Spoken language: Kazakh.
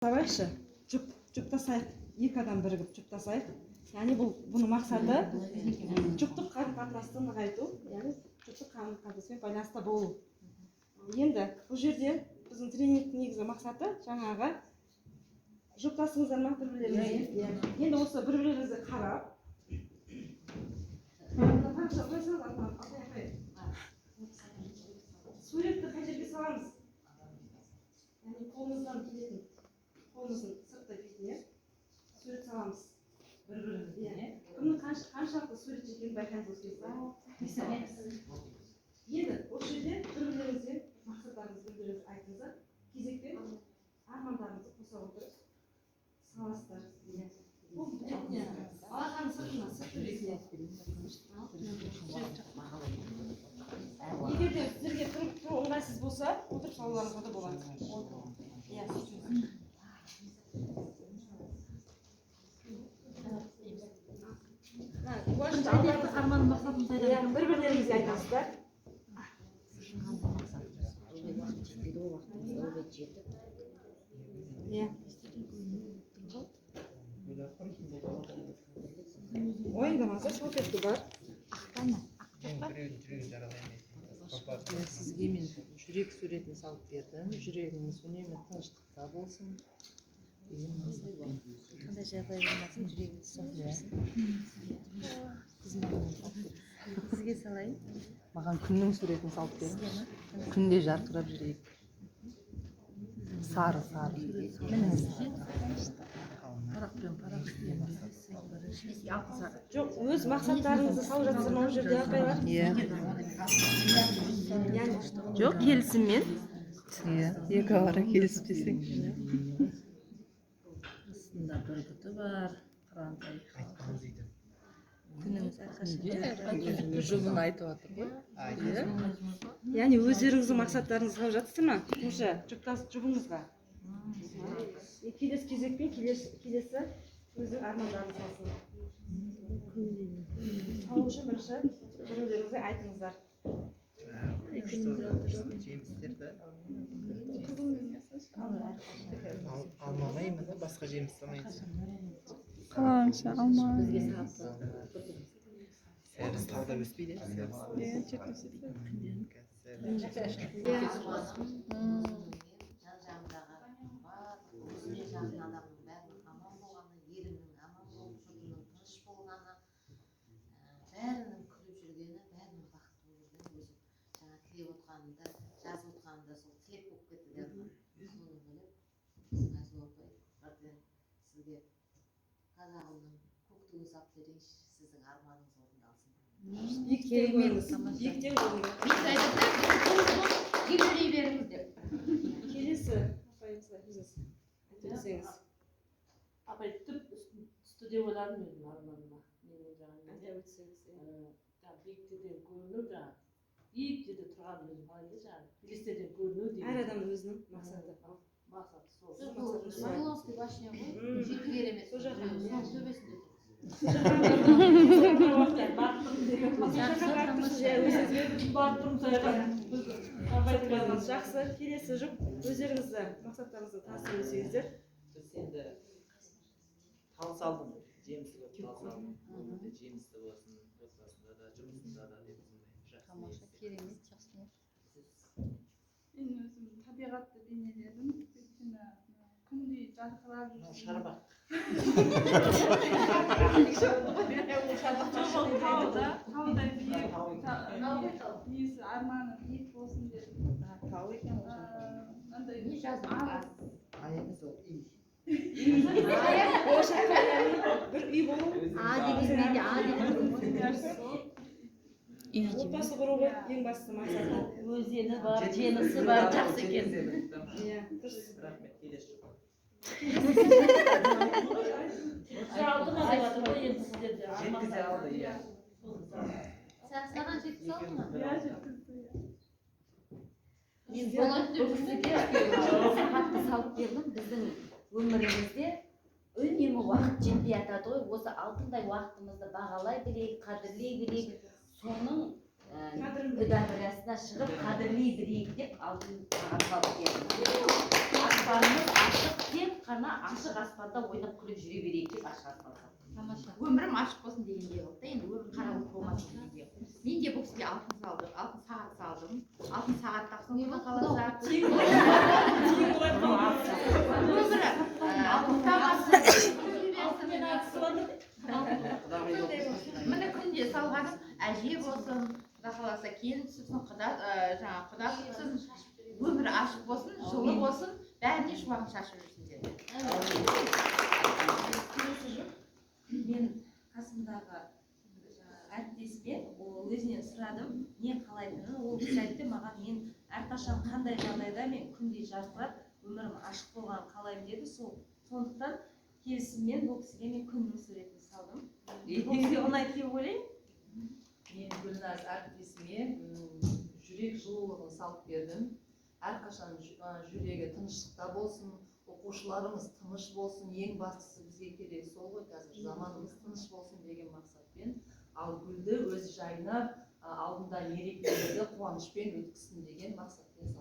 Сабайшы, жұптасайық, екі адам бірігіп жұптасайық. Яғни бұның мақсаты жұптық қарым-қатынасты нығайту, яғни жұптық қарым-қатынаспен байланыста болу. Енді бұл жерде біздің тренингтің негізгі мақсаты жаңағы жұптасыңыздар ма бір-бірлеріңізге. Енді осы бір-бірлеріңізді қарап, суретті қай жерге саламыз? Яғни қолымыздан келетін, қолымыздың сырттай бетіне сурет саламыз. Бір-бірімізге. Кімнің қаншалықты суретші екенін байқаймыз өзгесі. Енді осы жерде бір-бірлеріңізге мақсаттарыңызды бір-біріңізге айтыңыздар. Кезекпен армандарыңызды қоса отырып саласыздар. Алақанның сыртына, сыртты бетіне. Егер де сіздерге тұрып ыңғайсыз болса, отырып салуларыңызға да болады. Бір-бірлеріңізге айтасыздар. Ойыңдамаса салфетка бар. Сізге мен жүрек суретін салып бердім. Жүрегіңіз үнемі тыныштықта болсын. Қандай жағдай болмасын, жүрегіңіз салып берсін. Сізге салайын. Маған күннің суретін салып бердім. Күнде жарқырап жүрейік. Сары. Жоқ, өз мақсаттарыңызды салып жатсыздар ма ол жерде апайлар? Жоқ, келісіммен. Екі ара келіспесең. Астында бүркіті бар. Күніңіз әрқашан Жұбын айтып жатыр ғой. Яғни өздеріңіздің мақсаттарыңызды салып жатсыздар ма? Уже жұбыңызға. Келесі кезекпен келесі өзінің армандарыңыз салсын. Салу үшін бірінші біреулеріңізге айтыңыздар. Алма ма, басқа жеміс салмайсыз? Қалаңызша алма. Сәріс тауда өспейді? Жақын адамның бәрінің аман болғаны, елімнің аман болып, жұртының тыныш болғаны, бәрінің күліп жүргені, бәрінің бақытты болып жүргені өзі жаңа тілеп отқанында, жазып отқанында сол тілек болып кетті деп соны біліп, мәзір опай, бірден сізге қазағымның көк туын салып берейінші, сіздің арманыңыз орындалсын. Биіктен көріңіз. Биіктен көріңіз. Келмей беріңіз деп. Келесі апайымызға өзіңіз айтсаңыз. Апай түп үсті деп ойладым өзім арманыма. Менің жаңағы биіктеден көріну жаңағы. Биік жерде тұрған өзім қалайды жаңағы. Елестерден көріну деген. Әр адамның өзінің мақсаты. Мақсаты сол. Орловский башня ғой, жеті керемет. Сол жаққа төбесінде тұр. Жақсы, келесі жұп өздеріңізді мақсаттарыңызды таныстырып өтсеңіздер. Біз енді тал салдым, жемісі көп тал салдым. Жемісті болсын, отбасында да, жұмысында да деп тамаша, керемет, жақсы. Мен өзім табиғатты бейнеледім. Өйткені күндей жарқырап жүрсін. Шарбақ. Таудай биік, несі арманы биік болсын дедім. Тау екен ол. Андай Аяғыз ол үй. Бір үй болу. Отбасы құру ғой ең басты мақсаты. Өзені бар, жемісі бар, жақсы екен. Рахмет, келесі. Жеткізе алды, иә. Саған жеткізе алды ма? Мен сізге сағатты салып бердім. Біздің өмірімізде үнемі уақыт жетпей жатады ғой. Осы алтындай уақытымызды бағалай білейік, қадірлей білейік. Соның үдәбірасына шығып қадірлей білейік деп алтын сағат салып бердім. Аспанымыз ашық деп қана ашық аспанда ойнап күліп жүре берейік деп ашық аспанда. Тамаша. Өмірім ашық болсын дегендей болды да, енді өмір қараңғы болмасын дегендей. Мен де бұл кісіге алтын салдым, алтын сағат салдым. Алтын сағат тақсын құда қаласа. Міне күнде салғаным әже болсын, құда қаласа келін түсіпсін, құда түсіпсін, өмірі ашық болсын, жылы болсын, бәріне шуағын шашып жүрсін деді. Мен қасымдағы әріптесіме ол өзінен сұрадым, не қалайтынын. Ол кісі айтты маған, мен әрқашан қандай жағдайда мен күндей жарқырап, өмірім ашық болған қалаймын деді. Сондықтан келісіммен бұл кісіге мен күннің суретін салдым. Бұл кісіге ұнайды деп ойлаймын. Мен Гүлназ әріптесіме жүрек жылулығын салып бердім. Әрқашан жүрегі тыныштықта болсын, оқушыларымыз тыныш болсын, ең бастысы бізге керек сол ғой, қазір заманымыз тыныш болсын деген мақсатпен. Ал Гүлді өз жайына алдында мерекелерді қуанышпен өткізсін деген мақсатпен